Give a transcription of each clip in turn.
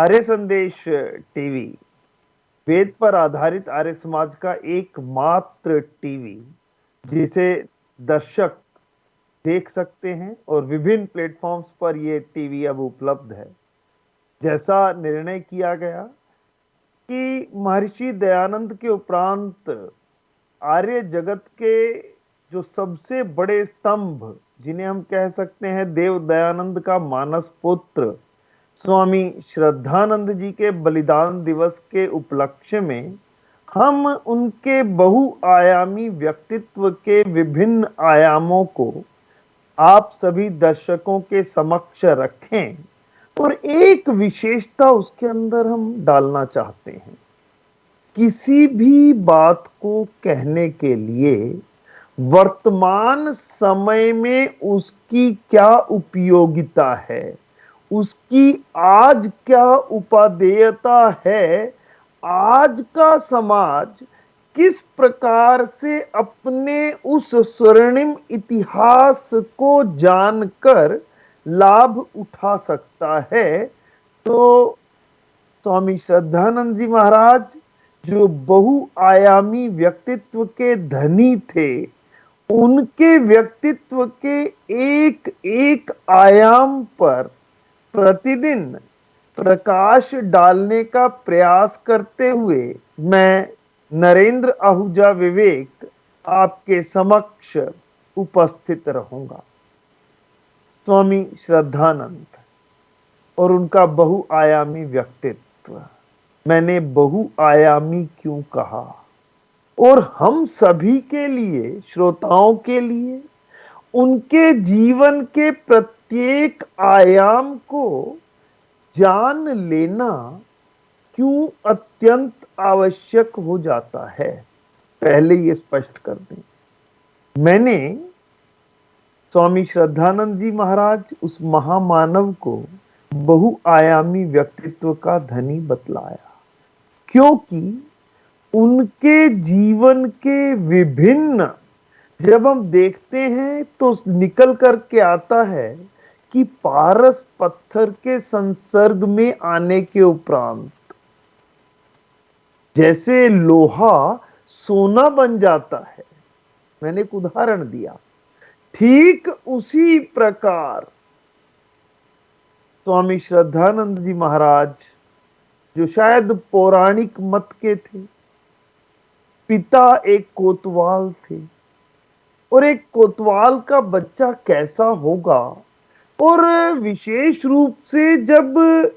आर्य संदेश टीवी वेद पर आधारित आर्य समाज का एकमात्र टीवी जिसे दर्शक देख सकते हैं और विभिन्न प्लेटफॉर्म्स पर ये टीवी अब उपलब्ध है। जैसा निर्णय किया गया कि महर्षि दयानंद के उपरांत आर्य जगत के जो सबसे बड़े स्तंभ, जिन्हें हम कह सकते हैं देव दयानंद का मानस पुत्र, स्वामी श्रद्धानंद जी के बलिदान दिवस के उपलक्ष्य में हम उनके बहुआयामी व्यक्तित्व के विभिन्न आयामों को आप सभी दर्शकों के समक्ष रखें और एक विशेषता उसके अंदर हम डालना चाहते हैं। किसी भी बात को कहने के लिए वर्तमान समय में उसकी क्या उपयोगिता है, उसकी आज क्या उपादेयता है, आज का समाज किस प्रकार से अपने उस स्वर्णिम इतिहास को जानकर लाभ उठा सकता है। तो स्वामी श्रद्धानंद जी महाराज जो बहुआयामी व्यक्तित्व के धनी थे, उनके व्यक्तित्व के एक एक आयाम पर प्रतिदिन प्रकाश डालने का प्रयास करते हुए मैं नरेंद्र आहूजा विवेक आपके समक्ष उपस्थित रहूंगा। स्वामी श्रद्धानंद और उनका बहुआयामी व्यक्तित्व। मैंने बहुआयामी क्यों कहा? और हम सभी के लिए, श्रोताओं के लिए, उनके जीवन के प्रत्येक आयाम को जान लेना क्यों अत्यंत आवश्यक हो जाता है, पहले ये स्पष्ट कर दें। मैंने स्वामी श्रद्धानंद जी महाराज उस महामानव को बहुआयामी व्यक्तित्व का धनी बतलाया, क्योंकि उनके जीवन के विभिन्न, जब हम देखते हैं तो निकल करके आता है कि पारस पत्थर के संसर्ग में आने के उपरांत जैसे लोहा सोना बन जाता है, मैंने एक उदाहरण दिया, ठीक उसी प्रकार स्वामी श्रद्धानंद जी महाराज जो शायद पौराणिक मत के थे, पिता एक कोतवाल थे, और एक कोतवाल का बच्चा कैसा होगा, और विशेष रूप से जब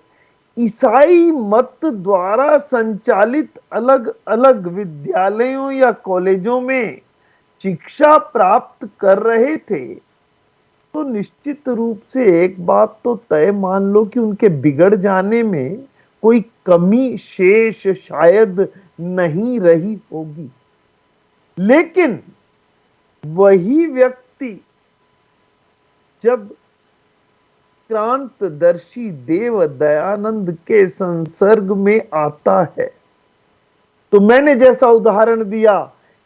ईसाई मत द्वारा संचालित अलग अलग विद्यालयों या कॉलेजों में शिक्षा प्राप्त कर रहे थे, तो निश्चित रूप से एक बात तो तय मान लो कि उनके बिगड़ जाने में कोई कमी शेष शायद नहीं रही होगी। लेकिन वही व्यक्ति जब क्रांतदर्शी देव दयानंद के संसर्ग में आता है, तो मैंने जैसा उदाहरण दिया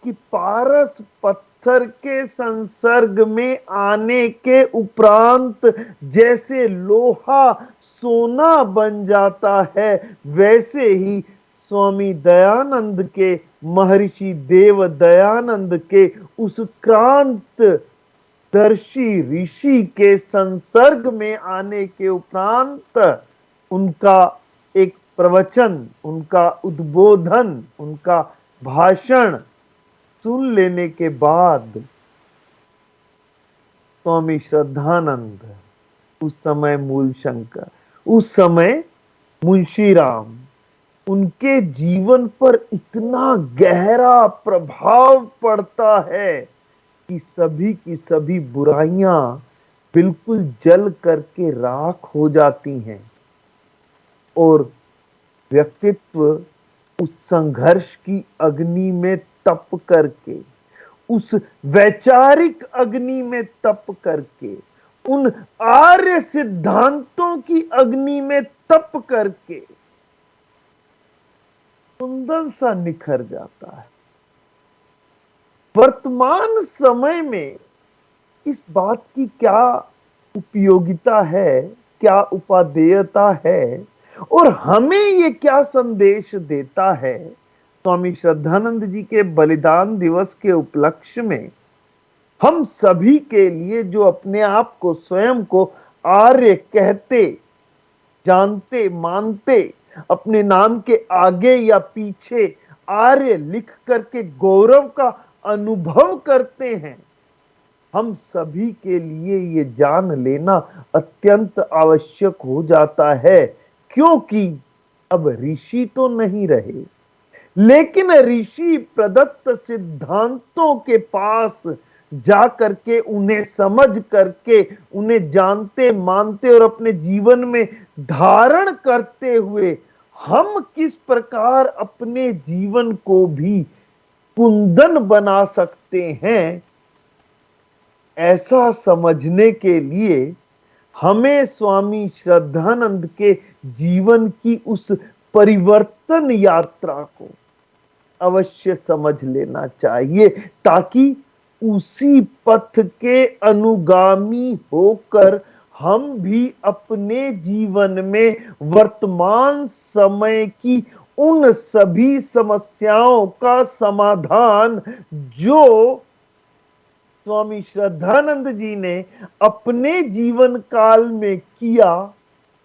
कि पारस पत्थर के संसर्ग में आने के उपरांत जैसे लोहा सोना बन जाता है, वैसे ही स्वामी दयानंद के, महर्षि देव दयानंद के उस क्रांत दर्शी ऋषि के संसर्ग में आने के उपरांत उनका एक प्रवचन, उनका उद्बोधन, उनका भाषण सुन लेने के बाद स्वामी श्रद्धानंद, उस समय मूल शंकर, उस समय मुंशी राम, उनके जीवन पर इतना गहरा प्रभाव पड़ता है कि सभी की सभी बुराइयां बिल्कुल जल करके राख हो जाती हैं और व्यक्तित्व उस संघर्ष की अग्नि में तप करके, उस वैचारिक अग्नि में तप करके, उन आर्य सिद्धांतों की अग्नि में तप करके सुंदर सा निखर जाता है। वर्तमान समय में इस बात की क्या उपयोगिता है, क्या उपादेयता है, और हमें ये क्या संदेश देता है? स्वामी श्रद्धानंद जी के बलिदान दिवस के उपलक्ष्य में हम सभी के लिए, जो अपने आप को, स्वयं को आर्य कहते, जानते, मानते, अपने नाम के आगे या पीछे आर्य लिख करके गौरव का अनुभव करते हैं, हम सभी के लिए ये जान लेना अत्यंत आवश्यक हो जाता है। क्योंकि अब ऋषि तो नहीं रहे, लेकिन ऋषि प्रदत्त सिद्धांतों के पास जा करके, उन्हें समझ करके, उन्हें जानते, मानते और अपने जीवन में धारण करते हुए हम किस प्रकार अपने जीवन को भी कुंदन बना सकते हैं, ऐसा समझने के लिए हमें स्वामी श्रद्धानंद के जीवन की उस परिवर्तन यात्रा को अवश्य समझ लेना चाहिए, ताकि उसी पथ के अनुगामी होकर हम भी अपने जीवन में वर्तमान समय की उन सभी समस्याओं का समाधान, जो स्वामी श्रद्धानंद जी ने अपने जीवन काल में किया,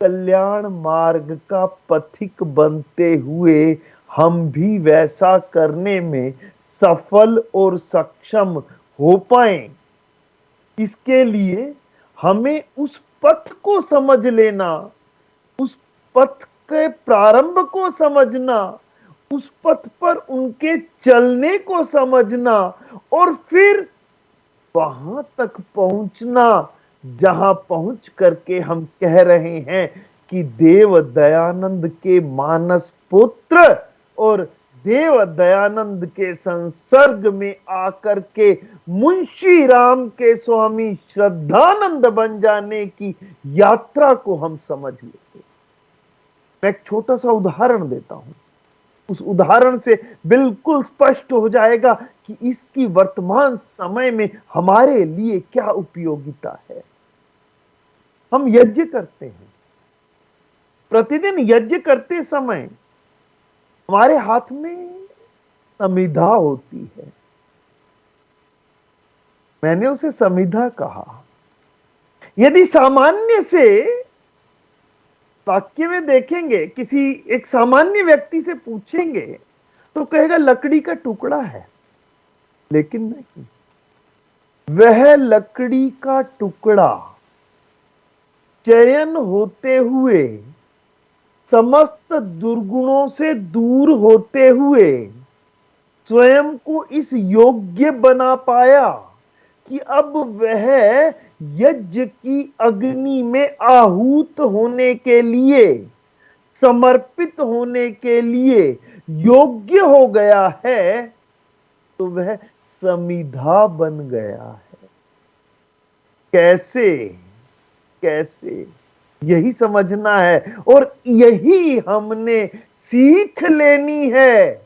कल्याण मार्ग का पथिक बनते हुए हम भी वैसा करने में सफल और सक्षम हो पाए। इसके लिए हमें उस पथ को समझ लेना, उस पथ के प्रारंभ को समझना, उस पथ पर उनके चलने को समझना, और फिर वहां तक पहुंचना जहां पहुंच करके हम कह रहे हैं कि देव दयानंद के मानस पुत्र और देव दयानंद के संसर्ग में आकर के मुंशी राम के स्वामी श्रद्धानंद बन जाने की यात्रा को हम समझ लेते। मैं एक छोटा सा उदाहरण देता हूं, उस उदाहरण से बिल्कुल स्पष्ट हो जाएगा कि इसकी वर्तमान समय में हमारे लिए क्या उपयोगिता है। हम यज्ञ करते हैं, प्रतिदिन यज्ञ करते समय हमारे हाथ में समिधा होती है। मैंने उसे समिधा कहा। यदि सामान्य से वाक्य में देखेंगे, किसी एक सामान्य व्यक्ति से पूछेंगे तो कहेगा लकड़ी का टुकड़ा है, लेकिन नहीं, वह लकड़ी का टुकड़ा चयन होते हुए, समस्त दुर्गुणों से दूर होते हुए स्वयं को इस योग्य बना पाया कि अब वह यज्ञ की अग्नि में आहूत होने के लिए, समर्पित होने के लिए योग्य हो गया है, तो वह समिधा बन गया है। कैसे? कैसे? यही समझना है, और यही हमने सीख लेनी है।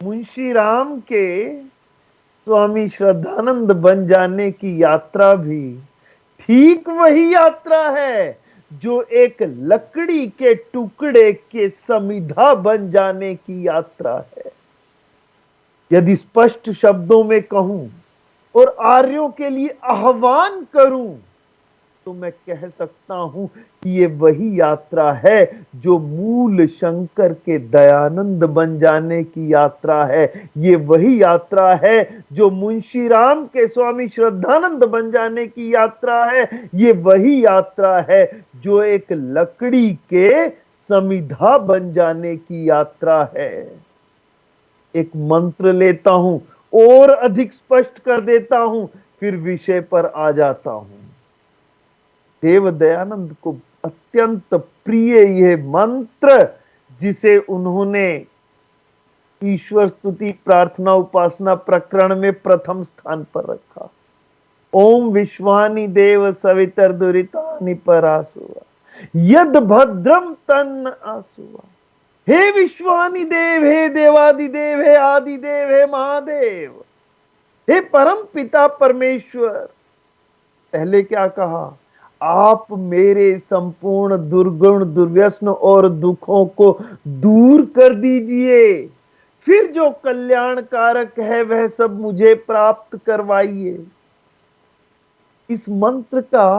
मुंशी राम के स्वामी श्रद्धानंद बन जाने की यात्रा भी ठीक वही यात्रा है जो एक लकड़ी के टुकड़े के समिधा बन जाने की यात्रा है। यदि स्पष्ट शब्दों में कहूं और आर्यों के लिए आह्वान करूं, तो मैं कह सकता हूं कि ये वही यात्रा है जो मूल शंकर के दयानंद बन जाने की यात्रा है। ये वही यात्रा है जो मुंशी राम के स्वामी श्रद्धानंद बन जाने की यात्रा है। ये वही यात्रा है जो एक लकड़ी के समिधा बन जाने की यात्रा है। एक मंत्र लेता हूं और अधिक स्पष्ट कर देता हूं, फिर विषय पर आ जाता हूं। देव दयानंद को अत्यंत प्रिय यह मंत्र, जिसे उन्होंने ईश्वर स्तुति प्रार्थना उपासना प्रकरण में प्रथम स्थान पर रखा। ओम विश्वानि देव सवितर दुरितानि परासुवा यद भद्रम तन्न आसुवा। हे विश्वानि देव, हे देवादिदेव, हे आदिदेव, हे महादेव, हे परम पिता परमेश्वर। पहले क्या कहा? आप मेरे संपूर्ण दुर्गुण दुर्व्यसन और दुखों को दूर कर दीजिए, फिर जो कल्याणकारक है वह सब मुझे प्राप्त करवाइए। इस मंत्र का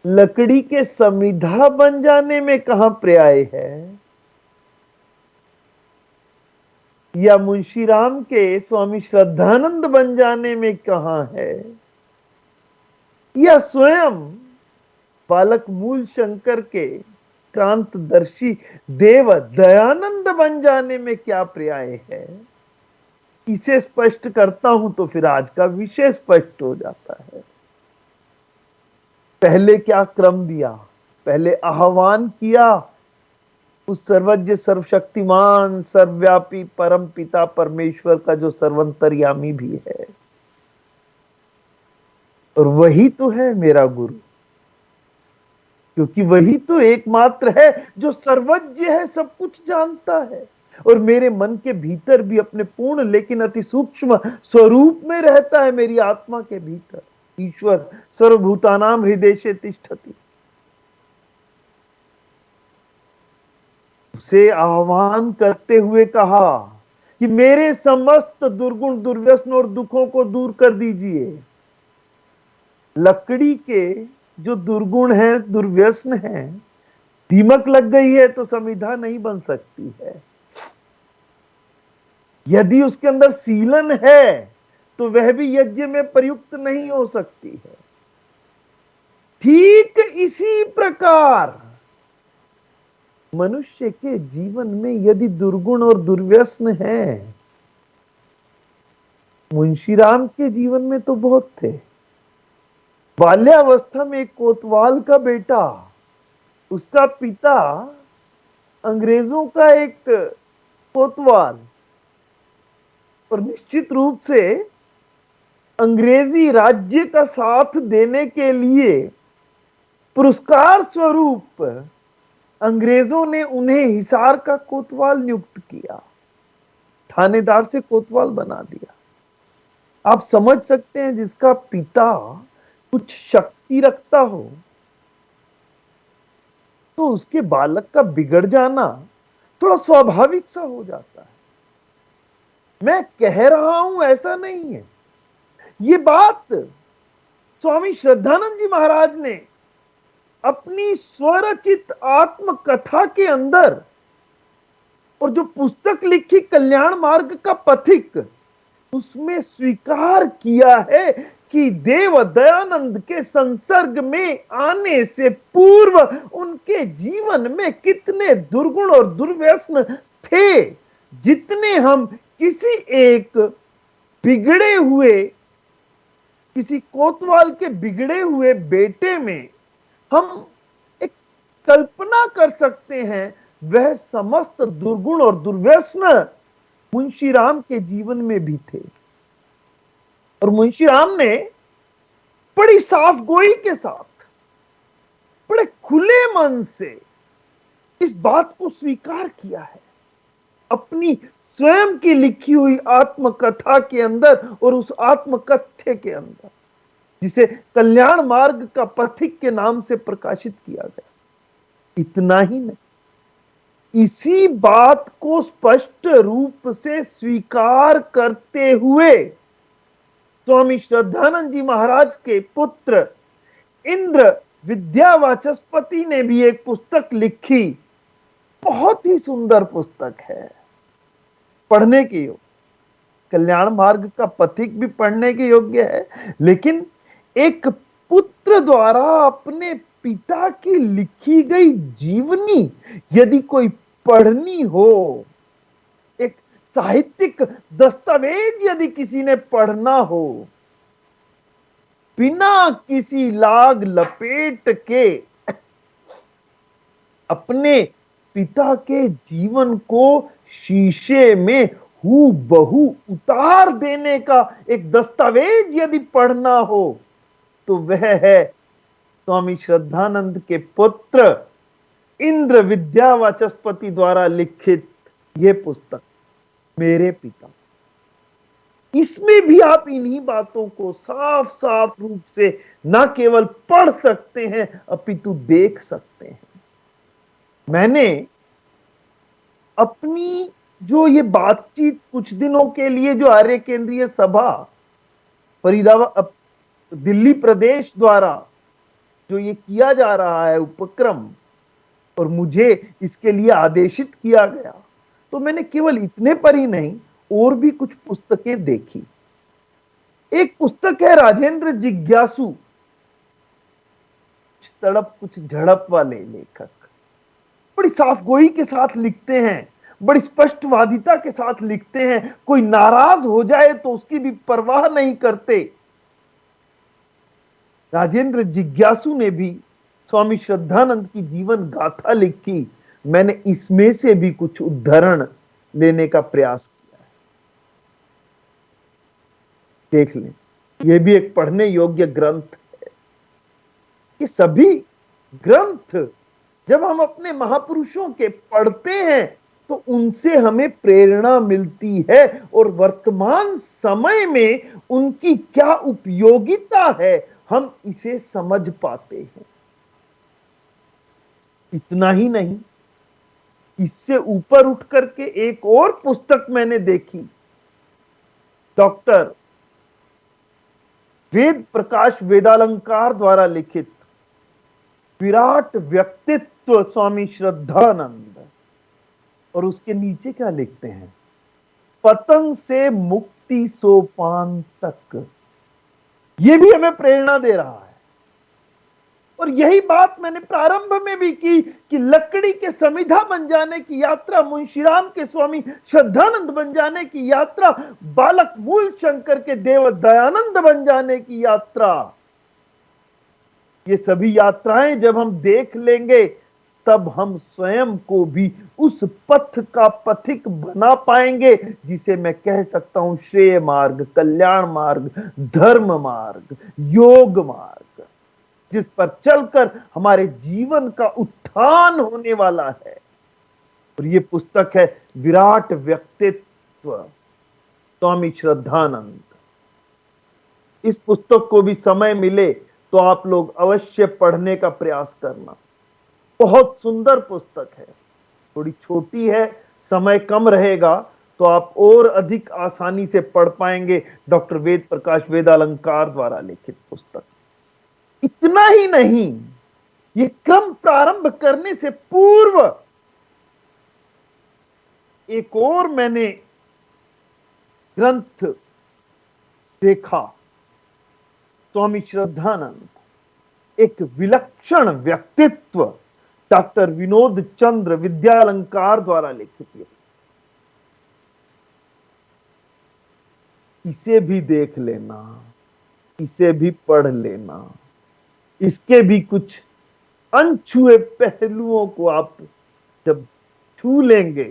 लकड़ी के समिधा बन जाने में कहां पर्याय है, या मुंशीराम के स्वामी श्रद्धानंद बन जाने में कहां है, या स्वयं बालक मूल शंकर के क्रांतदर्शी देव दयानंद बन जाने में क्या पर्याय है। इसे स्पष्ट करता हूं तो फिर आज का विषय स्पष्ट हो जाता है। पहले क्या क्रम दिया, पहले आह्वान किया उस सर्वज्ञ सर्वशक्तिमान सर्वव्यापी परम पिता परमेश्वर का जो सर्वंतर्यामी भी है, और वही तो है मेरा गुरु, क्योंकि वही तो एकमात्र है जो सर्वज्ञ है, सब कुछ जानता है और मेरे मन के भीतर भी अपने पूर्ण लेकिन अति सूक्ष्म स्वरूप में रहता है। मेरी आत्मा के भीतर ईश्वर सर्वभूतानाम हृदय तिष्ठति। उसे आह्वान करते हुए कहा कि मेरे समस्त दुर्गुण दुर्व्यसन और दुखों को दूर कर दीजिए। लकड़ी के जो दुर्गुण है दुर्व्यसन है, दीमक लग गई है तो समिधा नहीं बन सकती है। यदि उसके अंदर सीलन है तो वह भी यज्ञ में प्रयुक्त नहीं हो सकती है। ठीक इसी प्रकार मनुष्य के जीवन में यदि दुर्गुण और दुर्व्यसन है, मुंशीराम के जीवन में तो बहुत थे। बाल्यावस्था में एक कोतवाल का बेटा, उसका पिता अंग्रेजों का एक कोतवाल, और निश्चित रूप से अंग्रेजी राज्य का साथ देने के लिए पुरस्कार स्वरूप अंग्रेजों ने उन्हें हिसार का कोतवाल नियुक्त किया, थानेदार से कोतवाल बना दिया। आप समझ सकते हैं, जिसका पिता कुछ शक्ति रखता हो तो उसके बालक का बिगड़ जाना थोड़ा स्वाभाविक सा हो जाता है। मैं कह रहा हूं ऐसा नहीं है, ये बात स्वामी श्रद्धानंद जी महाराज ने अपनी स्वरचित आत्मकथा के अंदर, और जो पुस्तक लिखी कल्याण मार्ग का पथिक, उसमें स्वीकार किया है कि देव दयानंद के संसर्ग में आने से पूर्व उनके जीवन में कितने दुर्गुण और दुर्व्यसन थे, जितने हम किसी एक बिगड़े हुए, किसी कोतवाल के बिगड़े हुए बेटे में हम एक कल्पना कर सकते हैं। वह समस्त दुर्गुण और दुर्व्यसन मुंशीराम के जीवन में भी थे, और मुंशीराम ने बड़ी साफ गोई के साथ, बड़े खुले मन से इस बात को स्वीकार किया है अपनी स्वयं की लिखी हुई आत्मकथा के अंदर, और उस आत्मकथ्य के अंदर जिसे कल्याण मार्ग का पथिक के नाम से प्रकाशित किया गया। इतना ही नहीं, इसी बात को स्पष्ट रूप से स्वीकार करते हुए स्वामी श्रद्धानंद जी महाराज के पुत्र इंद्र विद्यावाचस्पति ने भी एक पुस्तक लिखी। बहुत ही सुंदर पुस्तक है, पढ़ने के योग्य। कल्याण मार्ग का पथिक भी पढ़ने के योग्य है, लेकिन एक पुत्र द्वारा अपने पिता की लिखी गई जीवनी यदि कोई पढ़नी हो, एक साहित्यिक दस्तावेज यदि किसी ने पढ़ना हो, बिना किसी लाग लपेट के अपने पिता के जीवन को शीशे में हूबहू उतार देने का एक दस्तावेज यदि पढ़ना हो तो वह है स्वामी श्रद्धानंद के पुत्र इंद्र विद्यावाचस्पति द्वारा लिखित यह पुस्तक मेरे पिता। इसमें भी आप इन्हीं बातों को साफ साफ रूप से ना केवल पढ़ सकते हैं अपितु देख सकते हैं। मैंने अपनी जो ये बातचीत कुछ दिनों के लिए जो आर्य केंद्रीय सभा फरीदाबाद दिल्ली प्रदेश द्वारा जो ये किया जा रहा है उपक्रम, और मुझे इसके लिए आदेशित किया गया, तो मैंने केवल इतने पर ही नहीं और भी कुछ पुस्तकें देखी। एक पुस्तक है राजेंद्र जिज्ञासु, कुछ तड़प कुछ झड़प वाले लेखक, बड़ी साफगोई के साथ लिखते हैं, बड़ी स्पष्टवादिता के साथ लिखते हैं, कोई नाराज हो जाए तो उसकी भी परवाह नहीं करते। राजेंद्र जिज्ञासु ने भी स्वामी श्रद्धानंद की जीवन गाथा लिखी। मैंने इसमें से भी कुछ उद्धरण लेने का प्रयास किया है, देख लें। यह भी एक पढ़ने योग्य ग्रंथ है। ये सभी ग्रंथ जब हम अपने महापुरुषों के पढ़ते हैं तो उनसे हमें प्रेरणा मिलती है, और वर्तमान समय में उनकी क्या उपयोगिता है हम इसे समझ पाते हैं। इतना ही नहीं, इससे ऊपर उठ करके एक और पुस्तक मैंने देखी, डॉक्टर वेद प्रकाश वेदालंकार द्वारा लिखित विराट व्यक्तित्व स्वामी श्रद्धानंद, और उसके नीचे क्या लिखते हैं, पतंग से मुक्ति सोपान तक। यह भी हमें प्रेरणा दे रहा है। और यही बात मैंने प्रारंभ में भी की कि लकड़ी के समिधा बन जाने की यात्रा, मुंशीराम के स्वामी श्रद्धानंद बन जाने की यात्रा, बालक मूल शंकर के देव दयानंद बन जाने की यात्रा, ये सभी यात्राएं जब हम देख लेंगे तब हम स्वयं को भी उस पथ का पथिक बना पाएंगे जिसे मैं कह सकता हूं श्रेय मार्ग, कल्याण मार्ग, धर्म मार्ग, योग मार्ग, जिस पर चलकर हमारे जीवन का उत्थान होने वाला है। और ये पुस्तक है विराट व्यक्तित्व स्वामी श्रद्धानंद। इस पुस्तक को भी समय मिले तो आप लोग अवश्य पढ़ने का प्रयास करना। बहुत सुंदर पुस्तक है, थोड़ी छोटी है, समय कम रहेगा तो आप और अधिक आसानी से पढ़ पाएंगे। डॉक्टर वेद प्रकाश वेदालंकार द्वारा लिखित पुस्तक। इतना ही नहीं, ये क्रम प्रारंभ करने से पूर्व एक और मैंने ग्रंथ देखा, स्वामी श्रद्धानंद एक विलक्षण व्यक्तित्व डॉक्टर विनोद चंद्र विद्यालंकार द्वारा लिखित। इसे भी देख लेना, इसे भी पढ़ लेना। इसके भी कुछ अनछुए पहलुओं को आप जब छू लेंगे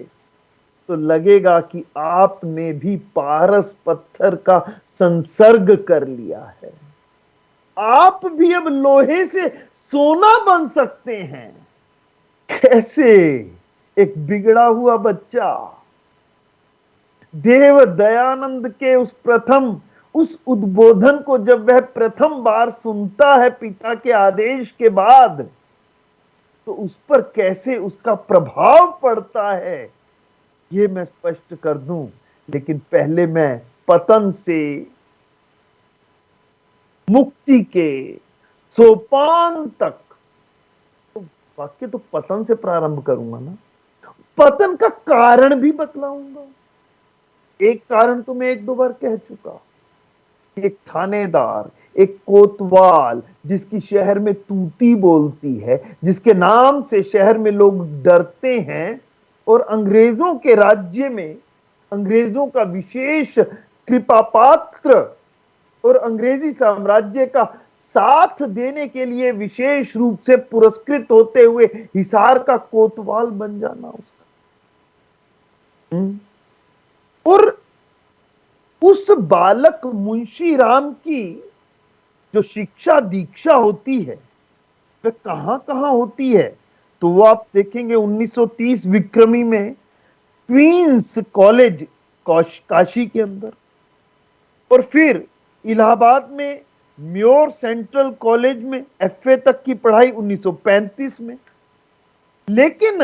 तो लगेगा कि आपने भी पारस पत्थर का संसर्ग कर लिया है। आप भी अब लोहे से सोना बन सकते हैं। कैसे? एक बिगड़ा हुआ बच्चा देव दयानंद के उस उद्बोधन को जब वह प्रथम बार सुनता है पिता के आदेश के बाद, तो उस पर कैसे उसका प्रभाव पड़ता है ये मैं स्पष्ट कर दूं। लेकिन पहले मैं पतन से मुक्ति के सोपान तक, तो वाक्य तो पतन से प्रारंभ करूंगा ना, पतन का कारण भी बतलाऊंगा। एक कारण तो मैं एक दो बार कह चुका, एक थानेदार, एक कोतवाल जिसकी शहर में तूती बोलती है, जिसके नाम से शहर में लोग डरते हैं, और अंग्रेजों के राज्य में अंग्रेजों का विशेष कृपा पात्र और अंग्रेजी साम्राज्य का साथ देने के लिए विशेष रूप से पुरस्कृत होते हुए हिसार का कोतवाल बन जाना उसका। और उस बालक मुंशीराम की जो शिक्षा दीक्षा होती है वह कहां कहां होती है, तो वो आप देखेंगे 1930 विक्रमी में क्वींस कॉलेज काशी के अंदर, और फिर इलाहाबाद में म्योर सेंट्रल कॉलेज में एफए तक की पढ़ाई 1935 में। लेकिन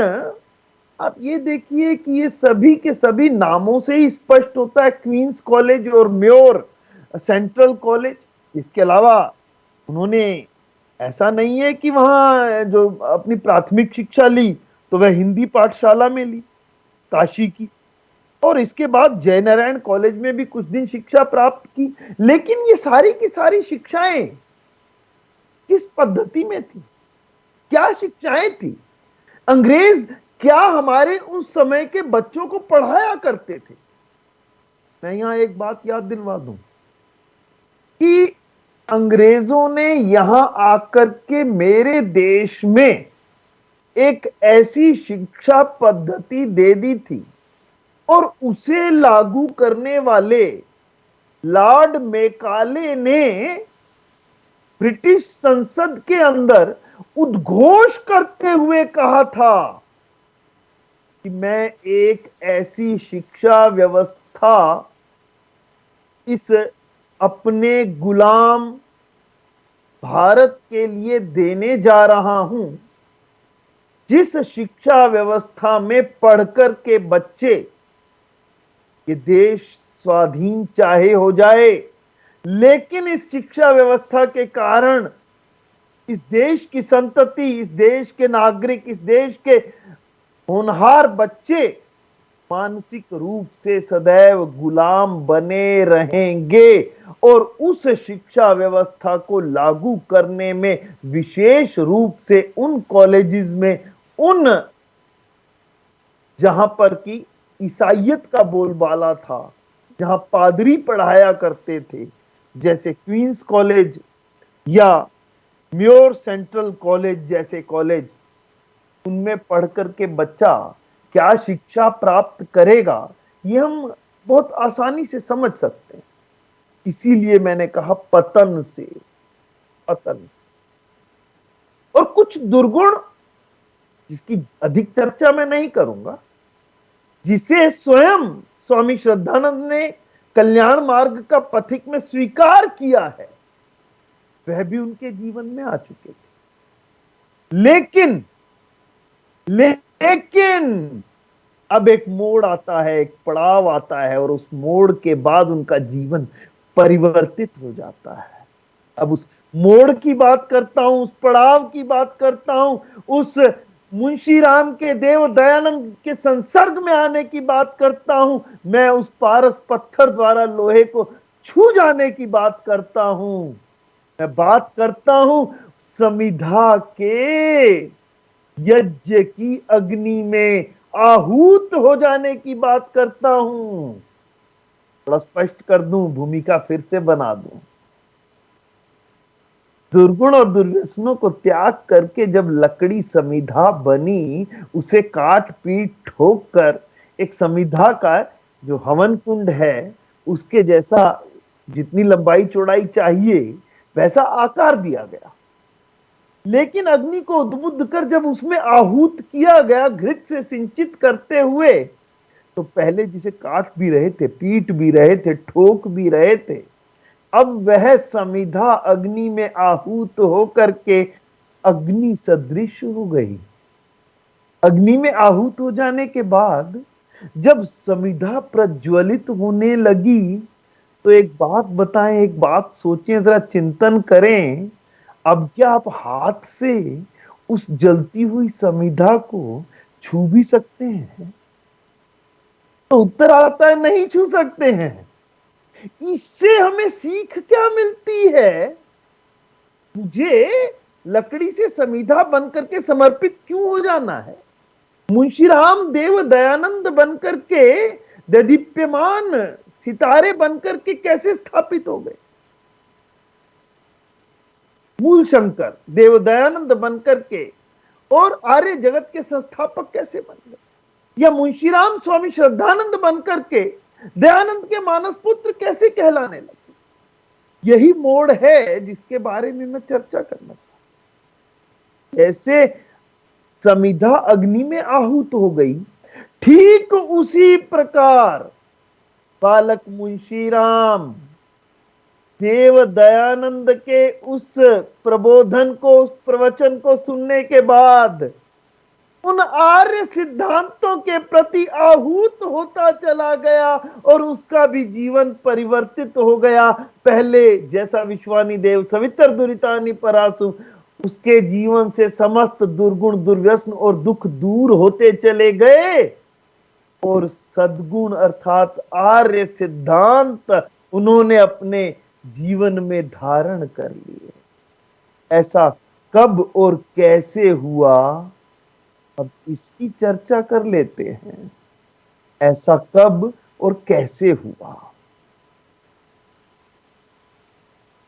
आप ये देखिए कि ये सभी के सभी नामों से ही स्पष्ट होता है, क्वींस कॉलेज और म्योर सेंट्रल कॉलेज। इसके अलावा उन्होंने, ऐसा नहीं है कि वहां जो अपनी प्राथमिक शिक्षा ली तो वह हिंदी पाठशाला में ली, काशी की, और इसके बाद जयनारायण कॉलेज में भी कुछ दिन शिक्षा प्राप्त की। लेकिन ये सारी की सारी शिक्षाएं किस पद्धति में थी, क्या शिक्षाएं थी? अंग्रेज क्या हमारे उस समय के बच्चों को पढ़ाया करते थे? मैं यहां एक बात याद दिलवा दूं कि अंग्रेजों ने यहां आकर के मेरे देश में एक ऐसी शिक्षा पद्धति दे दी थी और उसे लागू करने वाले लॉर्ड मैकाले ने ब्रिटिश संसद के अंदर उद्घोष करते हुए कहा था कि मैं एक ऐसी शिक्षा व्यवस्था इस अपने गुलाम भारत के लिए देने जा रहा हूं, जिस शिक्षा व्यवस्था में पढ़कर के बच्चे ये देश स्वाधीन चाहे हो जाए, लेकिन इस शिक्षा व्यवस्था के कारण इस देश की संतति, इस देश के नागरिक, इस देश के होनहार बच्चे मानसिक रूप से सदैव गुलाम बने रहेंगे। और उस शिक्षा व्यवस्था को लागू करने में विशेष रूप से उन कॉलेजेस में, उन जहां पर की ईसाइयत का बोलबाला था, जहां पादरी पढ़ाया करते थे, जैसे क्वींस कॉलेज या म्योर सेंट्रल कॉलेज जैसे कॉलेज, उनमें पढ़ करके बच्चा क्या शिक्षा प्राप्त करेगा, ये हम बहुत आसानी से समझ सकते हैं। इसीलिए मैंने कहा पतन से, पतन से। और कुछ दुर्गुण जिसकी अधिक चर्चा मैं नहीं करूंगा, जिसे स्वयं स्वामी श्रद्धानंद ने कल्याण मार्ग का पथिक में स्वीकार किया है, वह भी उनके जीवन में आ चुके थे। लेकिन अब एक मोड़ आता है, एक पड़ाव आता है, और उस मोड़ के बाद उनका जीवन परिवर्तित हो जाता है। अब उस मोड़ की बात करता हूं, उस पड़ाव की बात करता हूं, उस मुंशीराम के देव दयानंद के संसर्ग में आने की बात करता हूं, मैं उस पारस पत्थर द्वारा लोहे को छू जाने की बात करता हूं, मैं बात करता हूं समिधा के यज्ञ की अग्नि में आहूत हो जाने की बात करता हूं। थोड़ा स्पष्ट कर दूं, भूमिका फिर से बना दूं। दुर्गुण और दुर्व्यसनों को त्याग करके जब लकड़ी समिधा बनी, उसे काट पीट ठोक कर एक समिधा का जो हवन कुंड है उसके जैसा, जितनी लंबाई चौड़ाई चाहिए वैसा आकार दिया गया। लेकिन अग्नि को उद्बुद्ध कर जब उसमें आहूत किया गया घृत से सिंचित करते हुए, तो पहले जिसे काट भी रहे थे, पीट भी रहे थे, ठोक भी रहे थे, अब वह समिधा अग्नि में आहूत होकर के अग्नि सदृश हो गई। अग्नि में आहूत हो जाने के बाद जब समिधा प्रज्वलित होने लगी, तो एक बात बताएं, एक बात सोचें, जरा चिंतन करें। अब क्या आप हाथ से उस जलती हुई समिधा को छू भी सकते हैं? तो उत्तर आता है नहीं छू सकते हैं। इससे हमें सीख क्या मिलती है? मुझे लकड़ी से समिधा बनकर के समर्पित क्यों हो जाना है? मुंशीराम देव दयानंद बनकर के, दीप्यमान सितारे बनकर के कैसे स्थापित हो गए? मूल शंकर देव दयानंद बनकर के और आर्य जगत के संस्थापक कैसे बन गए? या मुंशीराम स्वामी श्रद्धानंद बनकर के दयानंद के मानस पुत्र कैसे कहलाने लगे? यही मोड़ है जिसके बारे में मैं चर्चा करना चाहता। ऐसे समिधा अग्नि में आहूत हो गई, ठीक उसी प्रकार बालक मुंशीराम देव दयानंद के उस प्रबोधन को, उस प्रवचन को सुनने के बाद उन आर्य सिद्धांतों के प्रति आहूत होता चला गया और उसका भी जीवन परिवर्तित हो गया। पहले जैसा विश्वानी देव सवितर दुरितानि परासु, उसके जीवन से समस्त दुर्गुण दुर्व्यसन और दुख दूर होते चले गए और सद्गुण अर्थात आर्य सिद्धांत उन्होंने अपने जीवन में धारण कर लिए। ऐसा कब और कैसे हुआ, अब इसकी चर्चा कर लेते हैं। ऐसा कब और कैसे हुआ।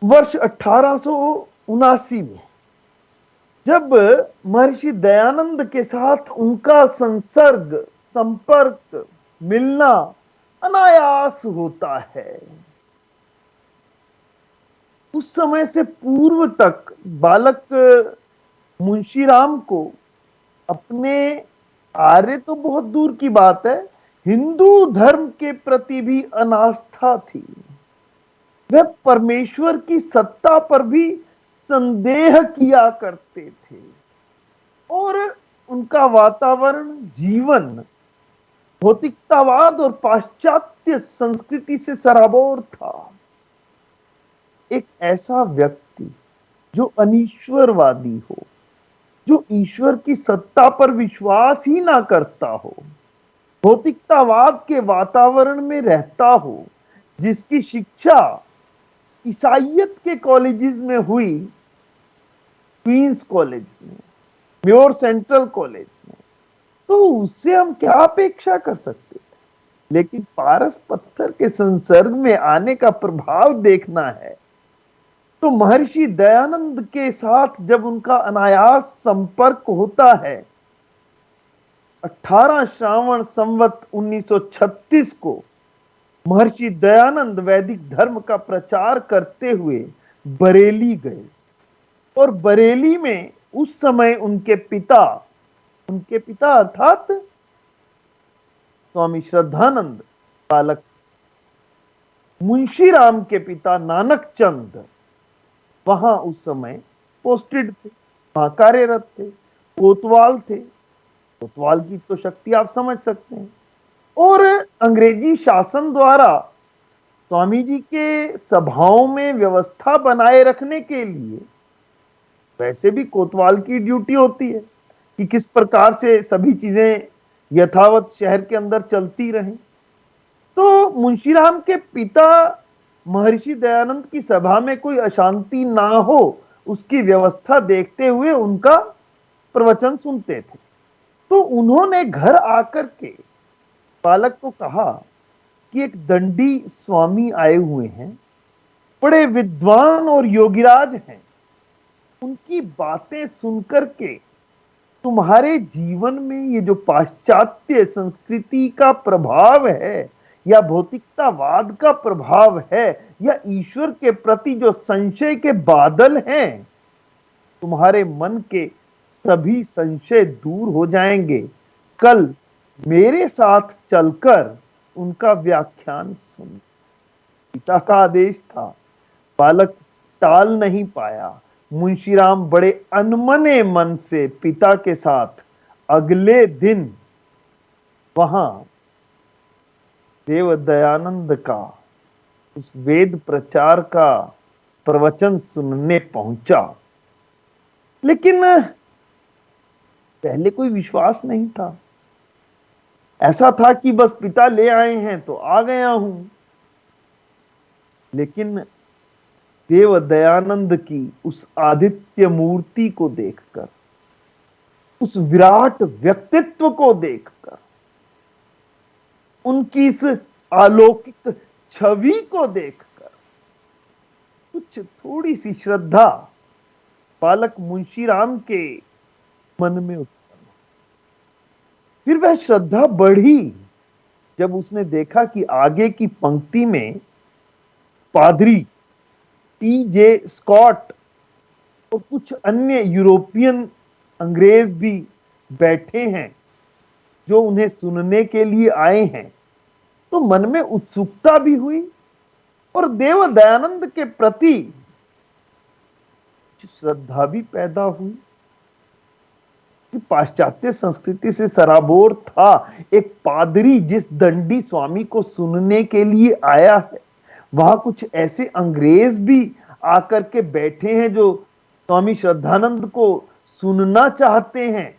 वर्ष 1879 में जब महर्षि दयानंद के साथ उनका संपर्क मिलना अनायास होता है, उस समय से पूर्व तक बालक मुंशीराम को अपने, आर्य तो बहुत दूर की बात है, हिंदू धर्म के प्रति भी अनास्था थी। वह परमेश्वर की सत्ता पर भी संदेह किया करते थे और उनका वातावरण, जीवन भौतिकतावाद और पाश्चात्य संस्कृति से सराबोर था। एक ऐसा व्यक्ति जो अनीश्वरवादी हो, जो ईश्वर की सत्ता पर विश्वास ही ना करता हो, भौतिकतावाद के वातावरण में रहता हो, जिसकी शिक्षा ईसाइयत के कॉलेजेस में हुई, क्वींस कॉलेज में, म्योर सेंट्रल कॉलेज में, तो उससे हम क्या अपेक्षा कर सकते थे। लेकिन पारस पत्थर के संसर्ग में आने का प्रभाव देखना है तो महर्षि दयानंद के साथ जब उनका अनायास संपर्क होता है, 18 श्रावण संवत 1936 को महर्षि दयानंद वैदिक धर्म का प्रचार करते हुए बरेली गए और बरेली में उस समय उनके पिता अर्थात स्वामी श्रद्धानंद बालक, मुंशीराम के पिता नानक चंद वहां उस समय पोस्टेड थे, वहां कार्यरत थे, कोतवाल थे। कोतवाल की तो शक्ति आप समझ सकते हैं। और अंग्रेजी शासन द्वारा स्वामी जी के सभाओं में व्यवस्था बनाए रखने के लिए वैसे भी कोतवाल की ड्यूटी होती है कि किस प्रकार से सभी चीजें यथावत शहर के अंदर चलती रहें। तो मुंशीराम के पिता महर्षि दयानंद की सभा में कोई अशांति ना हो उसकी व्यवस्था देखते हुए उनका प्रवचन सुनते थे। तो उन्होंने घर आकर के बालक को कहा कि एक दंडी स्वामी आए हुए हैं, बड़े विद्वान और योगीराज हैं, उनकी बातें सुनकर के तुम्हारे जीवन में ये जो पाश्चात्य संस्कृति का प्रभाव है या भौतिकतावाद का प्रभाव है या ईश्वर के प्रति जो संशय के बादल हैं, तुम्हारे मन के सभी संशय दूर हो जाएंगे। कल मेरे साथ चलकर उनका व्याख्यान सुन। पिता का आदेश था, बालक टाल नहीं पाया। मुंशीराम बड़े अनमने मन से पिता के साथ अगले दिन वहां देव दयानंद का उस वेद प्रचार का प्रवचन सुनने पहुंचा। लेकिन पहले कोई विश्वास नहीं था। ऐसा था कि बस पिता ले आए हैं तो आ गया हूं। लेकिन देव दयानंद की उस आदित्य मूर्ति को देखकर, उस विराट व्यक्तित्व को देखकर, उनकी इस अलौकिक छवि को देखकर कुछ थोड़ी सी श्रद्धा बालक मुंशीराम के मन में उत्पन्न। फिर वह श्रद्धा बढ़ी जब उसने देखा कि आगे की पंक्ति में पादरी टी.जे. स्कॉट और कुछ अन्य यूरोपियन अंग्रेज भी बैठे हैं जो उन्हें सुनने के लिए आए हैं। तो मन में उत्सुकता भी हुई और देव दयानंद के प्रति श्रद्धा भी पैदा हुई कि पाश्चात्य संस्कृति से सराबोर था एक पादरी जिस दंडी स्वामी को सुनने के लिए आया है, वहां कुछ ऐसे अंग्रेज भी आकर के बैठे हैं जो स्वामी श्रद्धानंद को सुनना चाहते हैं।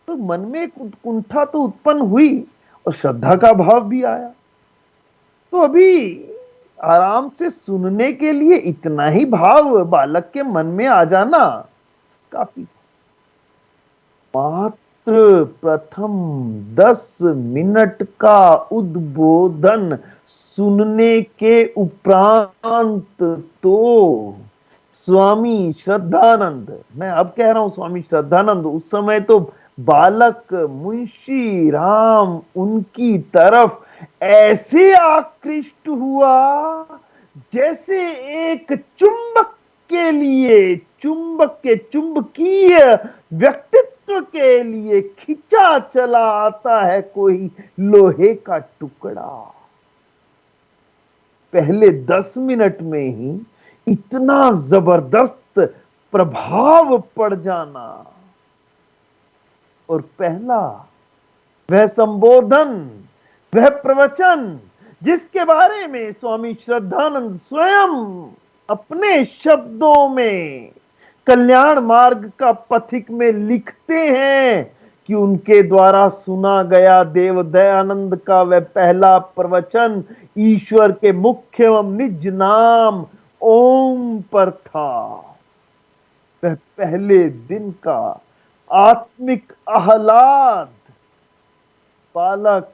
तो मन में एक उत्कंठा तो उत्पन्न हुई और श्रद्धा का भाव भी आया। तो अभी आराम से सुनने के लिए इतना ही भाव बालक के मन में आ जाना काफी। मात्र प्रथम 10 मिनट का उद्बोधन सुनने के उपरांत तो स्वामी श्रद्धानंद, मैं अब कह रहा हूं स्वामी श्रद्धानंद, उस समय तो बालक मुंशी राम उनकी तरफ ऐसे आकृष्ट हुआ जैसे एक चुंबक के लिए, चुंबक के चुंबकीय व्यक्तित्व के लिए खिंचा चला आता है कोई लोहे का टुकड़ा। पहले 10 मिनट में ही इतना जबरदस्त प्रभाव पड़ जाना। और पहला वह संबोधन, वह प्रवचन जिसके बारे में स्वामी श्रद्धानंद स्वयं अपने शब्दों में कल्याण मार्ग का पथिक में लिखते हैं कि उनके द्वारा सुना गया देव दयानंद का वह पहला प्रवचन ईश्वर के मुख्य एवं निज नाम ओम पर था। वह पहले दिन का आत्मिक आह्लाद बालक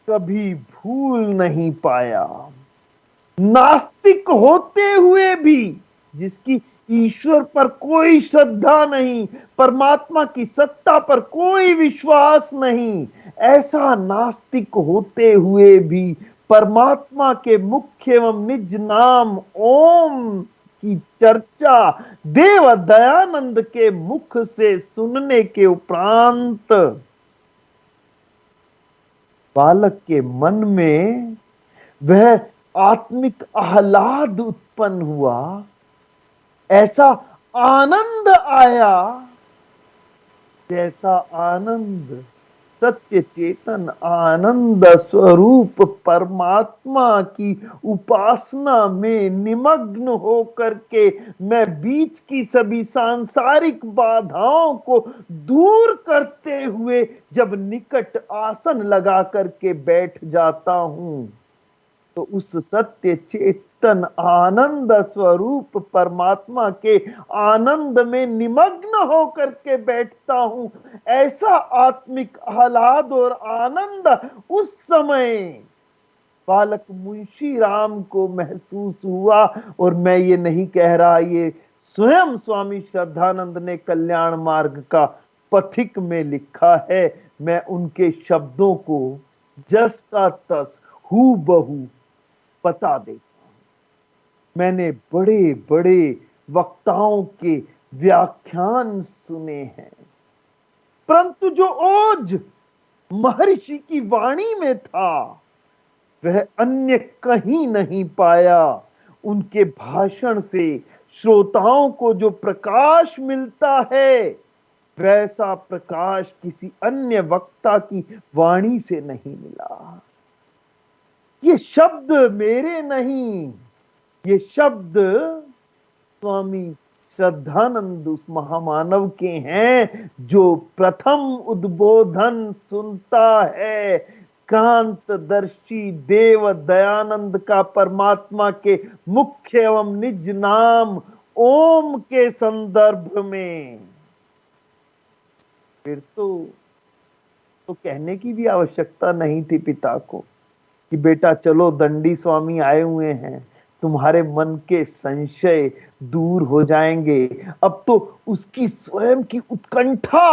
कभी भूल नहीं पाया। नास्तिक होते हुए भी, जिसकी ईश्वर पर कोई श्रद्धा नहीं, परमात्मा की सत्ता पर कोई विश्वास नहीं, ऐसा नास्तिक होते हुए भी परमात्मा के मुख्य एवं निज नाम ओम की चर्चा देव दयानंद के मुख से सुनने के उपरांत बालक के मन में वह आत्मिक आह्लाद उत्पन्न हुआ, ऐसा आनंद आया जैसा आनंद सत्य चेतन आनंद स्वरूप परमात्मा की उपासना में निमग्न होकर के मैं बीच की सभी सांसारिक बाधाओं को दूर करते हुए जब निकट आसन लगा करके बैठ जाता हूं, तो उस सत्य चेतन आनंद स्वरूप परमात्मा के आनंद में निमग्न होकर के बैठता हूं। ऐसा आत्मिक आह्लाद और आनंद उस समय बालक मुंशी राम को महसूस हुआ। और मैं ये नहीं कह रहा, ये स्वयं स्वामी श्रद्धानंद ने कल्याण मार्ग का पथिक में लिखा है। मैं उनके शब्दों को जस का तस हूबहू बता देता हूं। मैंने बड़े बड़े वक्ताओं के व्याख्यान सुने हैं, परंतु जो ओज महर्षि की वाणी में था वह अन्य कहीं नहीं पाया। उनके भाषण से श्रोताओं को जो प्रकाश मिलता है वैसा प्रकाश किसी अन्य वक्ता की वाणी से नहीं मिला। ये शब्द मेरे नहीं, ये शब्द स्वामी श्रद्धानंद उस महामानव के हैं जो प्रथम उद्बोधन सुनता है क्रांतदर्शी देव दयानंद का परमात्मा के मुख्य एवं निज नाम ओम के संदर्भ में। फिर तो कहने की भी आवश्यकता नहीं थी पिता को कि बेटा चलो दंडी स्वामी आए हुए हैं, तुम्हारे मन के संशय दूर हो जाएंगे। अब तो उसकी स्वयं की उत्कंठा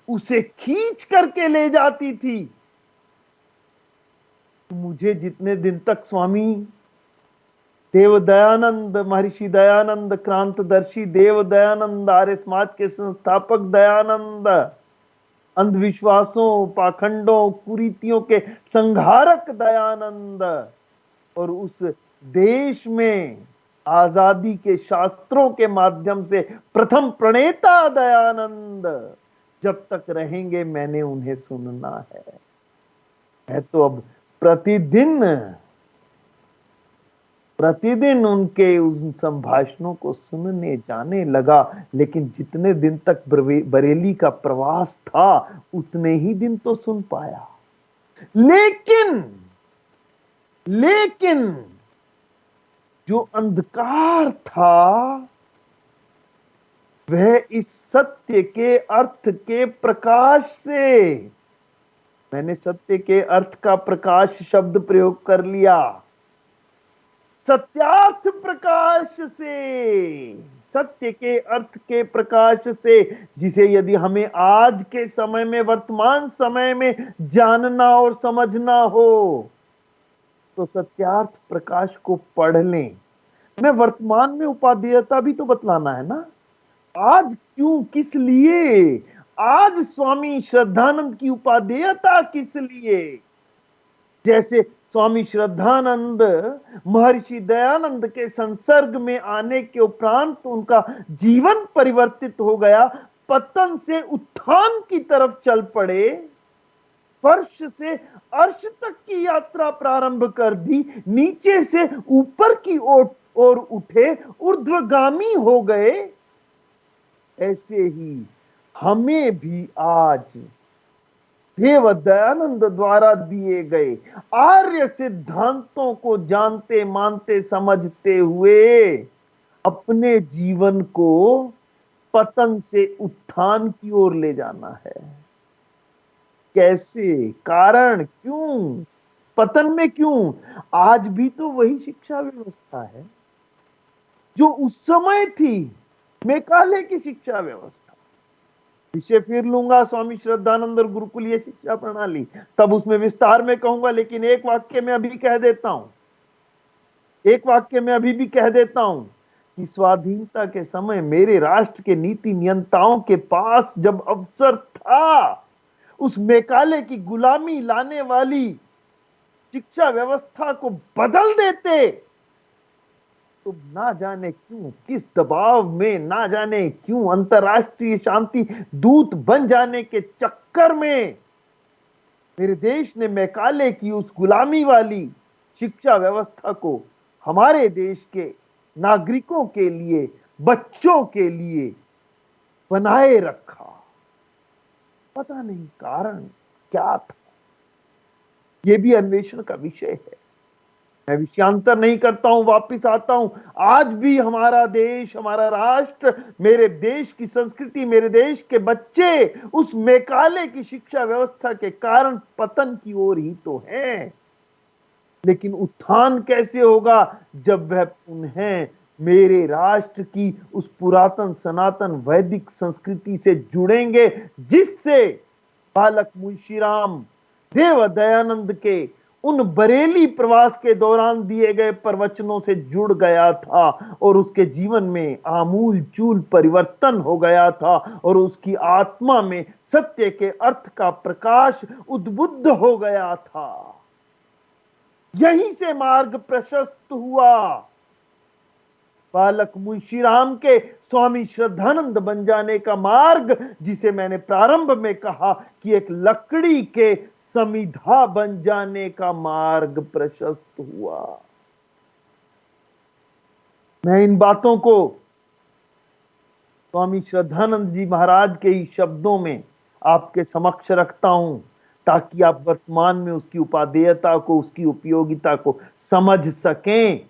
उसे खींच करके ले जाती थी। मुझे जितने दिन तक स्वामी देव दयानंद, महर्षि दयानंद, क्रांतदर्शी देव दयानंद, आर्य समाज के संस्थापक दयानंद अंधविश्वासों, पाखंडों, कुरीतियों के संहारक दयानंद, और उस देश में आजादी के शास्त्रों के माध्यम से प्रथम प्रणेता दयानंद, जब तक रहेंगे मैंने उन्हें सुनना है। मैं तो अब प्रतिदिन प्रतिदिन उनके उन संभाषणों को सुनने जाने लगा। लेकिन जितने दिन तक बरेली का प्रवास था उतने ही दिन तो सुन पाया। लेकिन लेकिन जो अंधकार था वह इस सत्य के अर्थ के प्रकाश से, मैंने सत्य के अर्थ का प्रकाश शब्द प्रयोग कर लिया, सत्यार्थ प्रकाश से, सत्य के अर्थ के प्रकाश से, जिसे यदि हमें आज के समय में, वर्तमान समय में जानना और समझना हो तो सत्यार्थ प्रकाश को पढ़ लें। मैं वर्तमान में उपादेयता भी तो बतलाना है ना। आज क्यों, किस लिए आज स्वामी श्रद्धानंद की उपादेयता किस लिए? जैसे स्वामी श्रद्धानंद महर्षि दयानंद के संसर्ग में आने के उपरांत उनका जीवन परिवर्तित हो गया, पतन से उत्थान की तरफ चल पड़े, फर्श से अर्श तक की यात्रा प्रारंभ कर दी, नीचे से ऊपर की ओर उठे, ऊर्ध्वगामी हो गए। ऐसे ही हमें भी आज देव दयानंद द्वारा दिए गए आर्य सिद्धांतों को जानते, मानते, समझते हुए अपने जीवन को पतन से उत्थान की ओर ले जाना है। कैसे, कारण, क्यों, पतन में क्यों? आज भी तो वही शिक्षा व्यवस्था है जो उस समय थी, मेकाले की शिक्षा व्यवस्था। विषय फिर लूंगा स्वामी श्रद्धानंद और गुरुकुलीय शिक्षा प्रणाली, तब उसमें विस्तार में कहूंगा। लेकिन एक वाक्य में अभी कह देता हूं, एक वाक्य में अभी भी कह देता हूं कि स्वाधीनता के समय मेरे राष्ट्र के नीति नियंताओं के पास जब अवसर था उस मेकाले की गुलामी लाने वाली शिक्षा व्यवस्था को बदल देते, तो ना जाने क्यों, किस दबाव में, ना जाने क्यों अंतरराष्ट्रीय शांति दूत बन जाने के चक्कर में मेरे देश ने मेकाले की उस गुलामी वाली शिक्षा व्यवस्था को हमारे देश के नागरिकों के लिए, बच्चों के लिए बनाए रखा। पता नहीं कारण क्या था, यह भी अन्वेषण का विषय है। मैं विषयांतर नहीं करता हूं, वापिस आता हूं। आज भी हमारा देश, हमारा राष्ट्र, मेरे देश की संस्कृति, मेरे देश के बच्चे उस मेकाले की शिक्षा व्यवस्था के कारण पतन की ओर ही तो हैं। लेकिन उत्थान कैसे होगा? जब वह उन्हें मेरे राष्ट्र की उस पुरातन सनातन वैदिक संस्कृति से जुड़ेंगे, जिससे बालक मुंशीराम देव दयानंद के उन बरेली प्रवास के दौरान दिए गए प्रवचनों से जुड़ गया था और उसके जीवन में आमूल चूल परिवर्तन हो गया था और उसकी आत्मा में सत्य के अर्थ का प्रकाश उद्बुद्ध हो गया था। यहीं से मार्ग प्रशस्त हुआ। बालक मुंशीराम के स्वामी श्रद्धानंद बन जाने का मार्ग, जिसे मैंने प्रारंभ में कहा कि एक लकड़ी के समिधा बन जाने का मार्ग प्रशस्त हुआ। मैं इन बातों को स्वामी श्रद्धानंद जी महाराज के ही शब्दों में आपके समक्ष रखता हूं, ताकि आप वर्तमान में उसकी उपादेयता को, उसकी उपयोगिता को समझ सकें।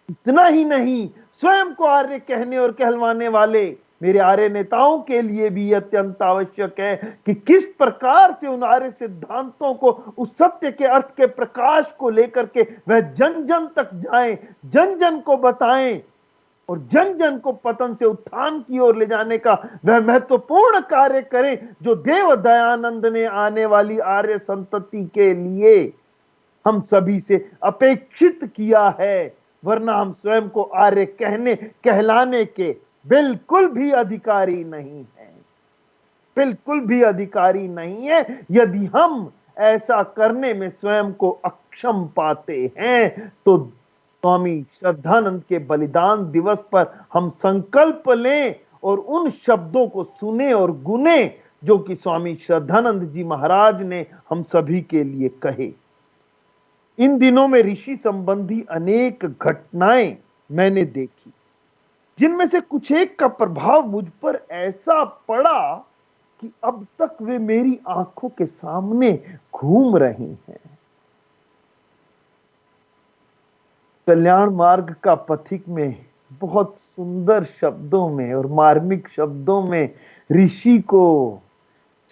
इतना ही नहीं, स्वयं को आर्य कहने और कहलवाने वाले मेरे आर्य नेताओं के लिए भी अत्यंत आवश्यक है कि किस प्रकार से उन आर्य सिद्धांतों को, उस सत्य के अर्थ के प्रकाश को लेकर के वह जन जन तक जाएं, जन जन को बताएं और जन जन को पतन से उत्थान की ओर ले जाने का वह महत्वपूर्ण कार्य करें जो देव दयानंद ने आने वाली आर्य संतति के लिए हम सभी से अपेक्षित किया है। वरना हम स्वयं को आर्य कहने कहलाने के बिल्कुल भी अधिकारी नहीं है। बिल्कुल भी अधिकारी नहीं है। यदि हम ऐसा करने में स्वयं को अक्षम पाते हैं तो स्वामी श्रद्धानंद के बलिदान दिवस पर हम संकल्प लें और उन शब्दों को सुने और गुने जो कि स्वामी श्रद्धानंद जी महाराज ने हम सभी के लिए कहे। इन दिनों में ऋषि संबंधी अनेक घटनाएं मैंने देखी, जिनमें से कुछ एक का प्रभाव मुझ पर ऐसा पड़ा कि अब तक वे मेरी आंखों के सामने घूम रही हैं। कल्याण मार्ग का पथिक में बहुत सुंदर शब्दों में और मार्मिक शब्दों में ऋषि को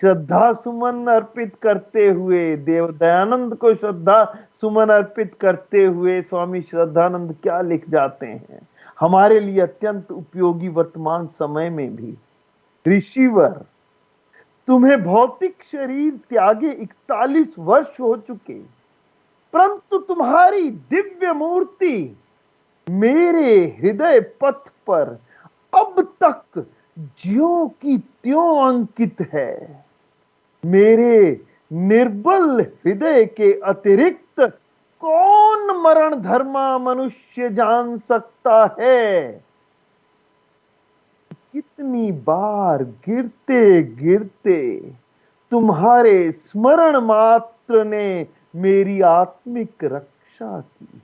श्रद्धा सुमन अर्पित करते हुए, देव दयानंद को श्रद्धा सुमन अर्पित करते हुए स्वामी श्रद्धानंद क्या लिख जाते हैं हमारे लिए अत्यंत उपयोगी वर्तमान समय में भी। ऋषिवर, तुम्हें भौतिक शरीर त्यागे 41 वर्ष हो चुके, परंतु तुम्हारी दिव्य मूर्ति मेरे हृदय पथ पर अब तक ज्यों की त्यों अंकित है। मेरे निर्बल हृदय के अतिरिक्त कौन मरण धर्मा मनुष्य जान सकता है। कितनी बार गिरते गिरते तुम्हारे स्मरण मात्र ने मेरी आत्मिक रक्षा की।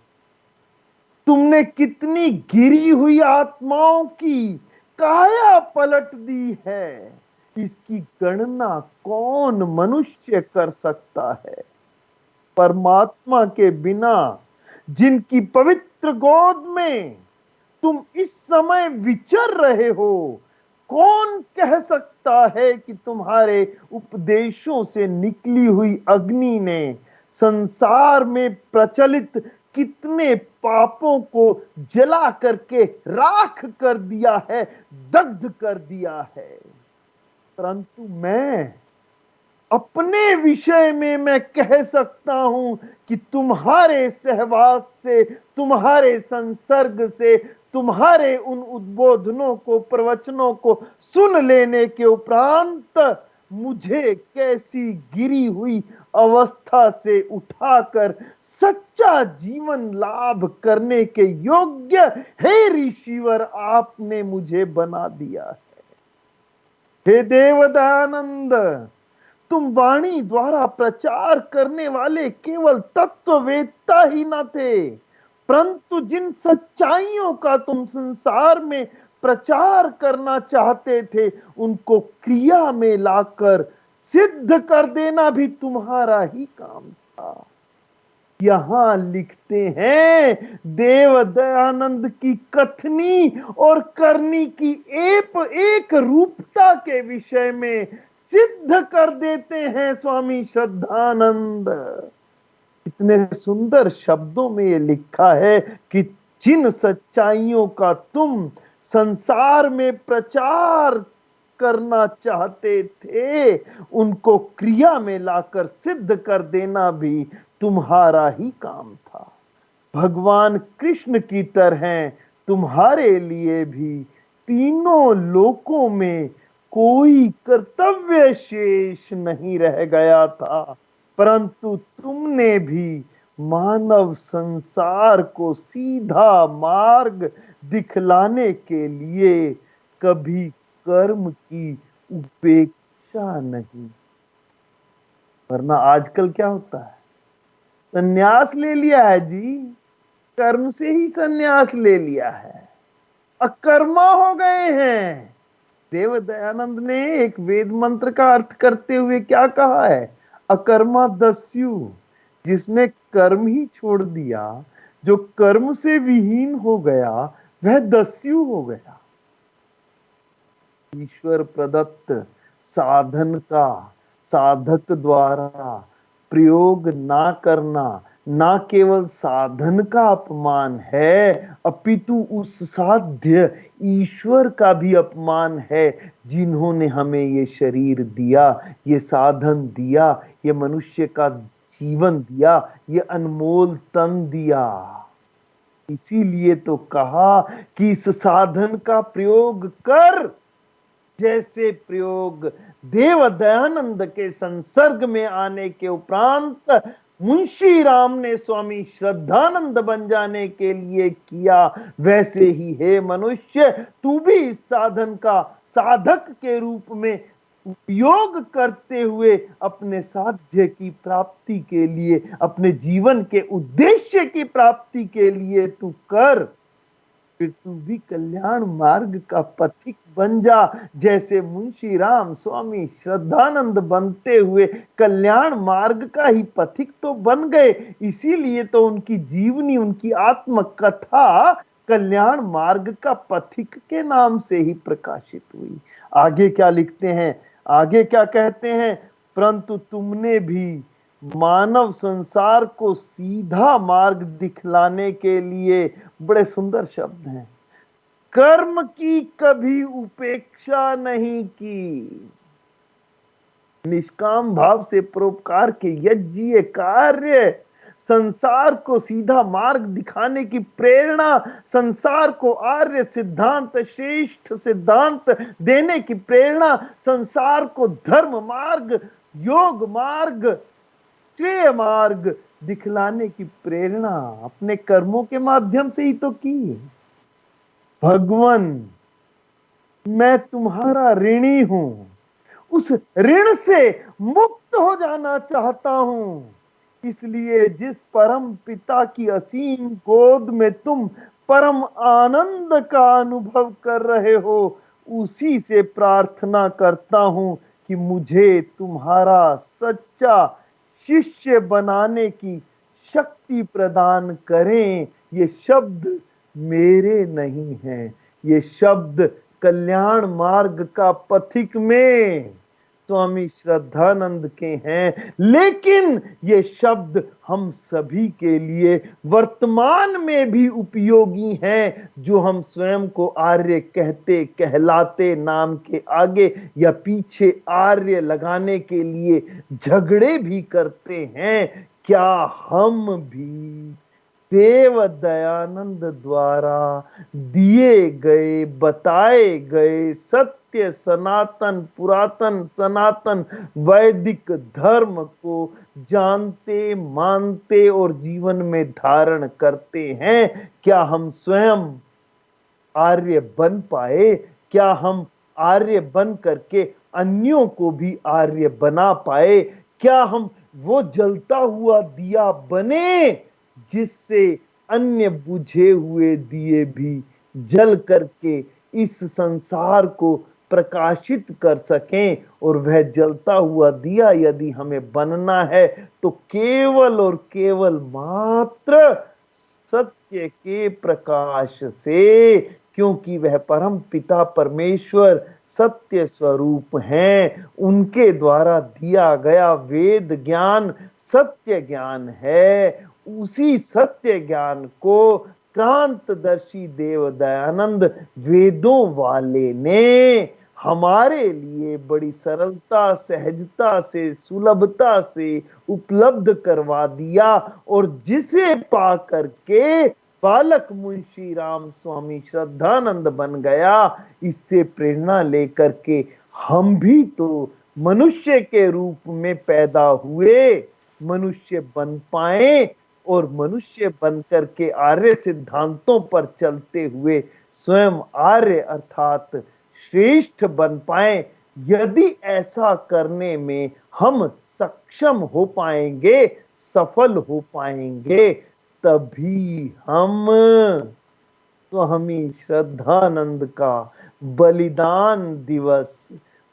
तुमने कितनी गिरी हुई आत्माओं की काया पलट दी है, इसकी गणना कौन मनुष्य कर सकता है। परमात्मा के बिना जिनकी पवित्र गोद में तुम इस समय विचर रहे हो, कौन कह सकता है कि तुम्हारे उपदेशों से निकली हुई अग्नि ने संसार में प्रचलित कितने पापों को जला करके राख कर दिया है, दग्ध कर दिया है। परंतु मैं अपने विषय में मैं कह सकता हूं कि तुम्हारे सहवास से, तुम्हारे संसर्ग से, तुम्हारे उन उद्बोधनों को, प्रवचनों को सुन लेने के उपरांत मुझे कैसी गिरी हुई अवस्था से उठाकर सच्चा जीवन लाभ करने के योग्य हे ऋषिवर आपने मुझे बना दिया है। हे देवदयानंद, तुम वाणी द्वारा प्रचार करने वाले केवल तत्ववेत्ता ही न थे, परंतु जिन सच्चाइयों का तुम संसार में प्रचार करना चाहते थे उनको क्रिया में लाकर सिद्ध कर देना भी तुम्हारा ही काम था। यहां लिखते हैं देव दयानंद की कथनी और करनी की एक रूपता के विषय में सिद्ध कर देते हैं स्वामी श्रद्धानंद। इतने सुंदर शब्दों में ये लिखा है कि जिन सच्चाइयों का तुम संसार में प्रचार करना चाहते थे उनको क्रिया में लाकर सिद्ध कर देना भी तुम्हारा ही काम था। भगवान कृष्ण की तरह तुम्हारे लिए भी तीनों लोकों में कोई कर्तव्य शेष नहीं रह गया था, परंतु तुमने भी मानव संसार को सीधा मार्ग दिखलाने के लिए कभी कर्म की उपेक्षा नहीं। वरना आजकल क्या होता है, संन्यास ले लिया है जी, कर्म से ही संन्यास ले लिया है, अकर्मा हो गए हैं। देव दयानंद ने एक वेद मंत्र का अर्थ करते हुए क्या कहा है, अकर्मा दस्यु, जिसने कर्म ही छोड़ दिया, जो कर्म से विहीन हो गया वह दस्यु हो गया। ईश्वर प्रदत्त साधन का साधक द्वारा प्रयोग ना करना ना केवल साधन का अपमान है, अपितु उस साध्य ईश्वर का भी अपमान है जिन्होंने हमें ये शरीर दिया, ये साधन दिया, ये मनुष्य का जीवन दिया, ये अनमोल तन दिया। इसीलिए तो कहा कि इस साधन का प्रयोग कर जैसे प्रयोग देव दयानंद के संसर्ग में आने के उपरांत मुंशी राम ने स्वामी श्रद्धानंद बन जाने के लिए किया, वैसे ही हे मनुष्य तू भी इस साधन का साधक के रूप में उपयोग करते हुए अपने साध्य की प्राप्ति के लिए, अपने जीवन के उद्देश्य की प्राप्ति के लिए तू कर, फिर तू भी कल्याण मार्ग का पथिक बन जा। जैसे मुंशी राम स्वामी श्रद्धानंद बनते हुए कल्याण मार्ग का ही पथिक तो बन गए, इसीलिए तो उनकी जीवनी, उनकी आत्मकथा कल्याण मार्ग का पथिक के नाम से ही प्रकाशित हुई। आगे क्या लिखते हैं, आगे क्या कहते हैं, परंतु तुमने भी मानव संसार को सीधा मार्ग दिखलाने के लिए, बड़े सुंदर शब्द हैं, कर्म की कभी उपेक्षा नहीं की। निष्काम भाव से परोपकार के यज्ञ कार्य, संसार को सीधा मार्ग दिखाने की प्रेरणा, संसार को आर्य सिद्धांत, श्रेष्ठ सिद्धांत देने की प्रेरणा, संसार को धर्म मार्ग, योग मार्ग, श्रेय मार्ग दिखलाने की प्रेरणा अपने कर्मों के माध्यम से ही तो की। भगवान मैं तुम्हारा ऋणी हूं, उस ऋण से मुक्त हो जाना चाहता हूं, इसलिए जिस परम पिता की असीम गोद में तुम परम आनंद का अनुभव कर रहे हो, उसी से प्रार्थना करता हूं कि मुझे तुम्हारा सच्चा शिष्य बनाने की शक्ति प्रदान करें। ये शब्द मेरे नहीं हैं, ये शब्द कल्याण मार्ग का पथिक में स्वामी श्रद्धानंद के हैं, लेकिन ये शब्द हम सभी के लिए वर्तमान में भी उपयोगी हैं, जो हम स्वयं को आर्य कहते कहलाते नाम के आगे या पीछे आर्य लगाने के लिए झगड़े भी करते हैं। क्या हम भी देव दयानंद द्वारा दिए गए, बताए गए सत्य, सनातन, पुरातन, सनातन वैदिक धर्म को जानते, मानते और जीवन में धारण करते हैं? क्या हम स्वयं आर्य बन पाए? क्या हम आर्य बन करके अन्यों को भी आर्य बना पाए? क्या हम वो जलता हुआ दिया बने जिससे अन्य बुझे हुए दिए भी जल करके इस संसार को प्रकाशित कर सकें? और वह जलता हुआ दिया यदि हमें बनना है तो केवल और केवल मात्र सत्य के प्रकाश से, क्योंकि वह परम पिता परमेश्वर सत्य स्वरूप हैं, उनके द्वारा दिया गया वेद ज्ञान सत्य ज्ञान है। उसी सत्य ज्ञान को क्रांतदर्शी देव दयानंद वेदों वाले ने हमारे लिए बड़ी सरलता, सहजता से, सुलभता से उपलब्ध करवा दिया, और जिसे पा करके बालक मुंशी राम स्वामी श्रद्धानंद बन गया। इससे प्रेरणा लेकर के हम भी तो मनुष्य के रूप में पैदा हुए, मनुष्य बन पाए, और मनुष्य बनकर के आर्य सिद्धांतों पर चलते हुए स्वयं आर्य अर्थात श्रेष्ठ बन पाए। यदि ऐसा करने में हम सक्षम हो पाएंगे, सफल हो पाएंगे, तभी हम स्वामी श्रद्धानंद का बलिदान दिवस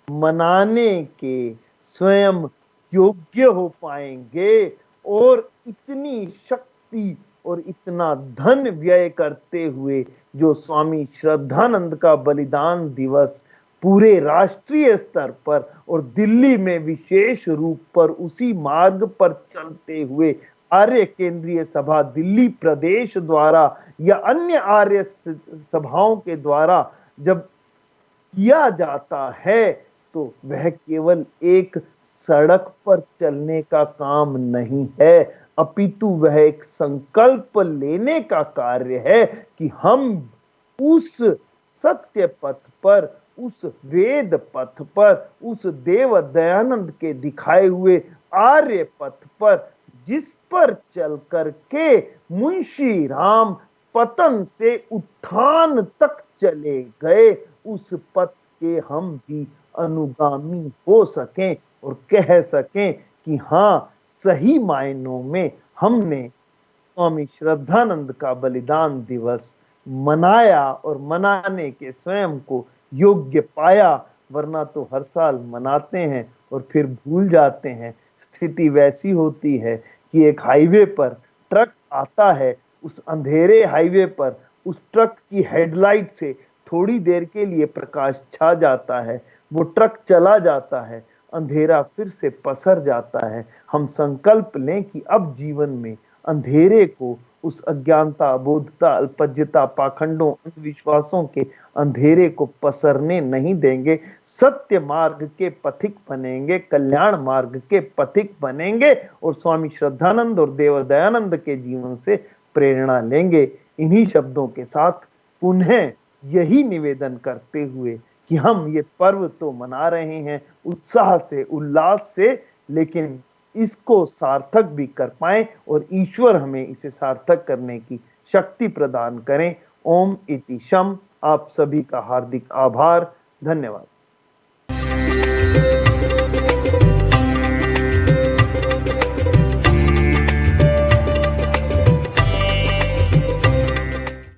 मनाने के स्वयं योग्य हो पाएंगे, और इतनी शक्ति और इतना धन व्यय करते हुए जो स्वामी श्रद्धानंद का बलिदान दिवस पूरे राष्ट्रीय स्तर पर और दिल्ली में विशेष रूप पर उसी मार्ग पर चलते हुए आर्य केंद्रीय सभा दिल्ली प्रदेश द्वारा या अन्य आर्य सभाओं के द्वारा जब किया जाता है, तो वह केवल एक सड़क पर चलने का काम नहीं है, अपितु वह एक संकल्प लेने का कार्य है कि हम उस सत्य पथ पर, उस वेद पथ पर, उस देव दयानंद के दिखाए हुए आर्य पथ पर, जिस पर चल करके मुंशी राम पतन से उत्थान तक चले गए, उस पथ के हम भी अनुगामी हो सकें और कह सकें कि हाँ, सही मायनों में हमने स्वामी श्रद्धानंद का बलिदान दिवस मनाया और मनाने के स्वयं को योग्य पाया। वरना तो हर साल मनाते हैं और फिर भूल जाते हैं। स्थिति वैसी होती है कि एक हाईवे पर ट्रक आता है, उस अंधेरे हाईवे पर उस ट्रक की हेडलाइट से थोड़ी देर के लिए प्रकाश छा जाता है, वो ट्रक चला जाता है, अंधेरा फिर से पसर जाता है। हम संकल्प लें कि अब जीवन में अंधेरे को, उस अज्ञानता, अबोधता, अल्पज्यता, पाखंडों, अंधविश्वासों के अंधेरे को पसरने नहीं देंगे। सत्य मार्ग के पथिक बनेंगे, कल्याण मार्ग के पथिक बनेंगे और स्वामी श्रद्धानंद और देव दयानंद के जीवन से प्रेरणा लेंगे। इन्हीं शब्दों के साथ पुनः यही निवेदन करते हुए कि हम ये पर्व तो मना रहे हैं उत्साह से, उल्लास से, लेकिन इसको सार्थक भी कर पाए और ईश्वर हमें इसे सार्थक करने की शक्ति प्रदान करें। ओम इति शम। आप सभी का हार्दिक आभार, धन्यवाद।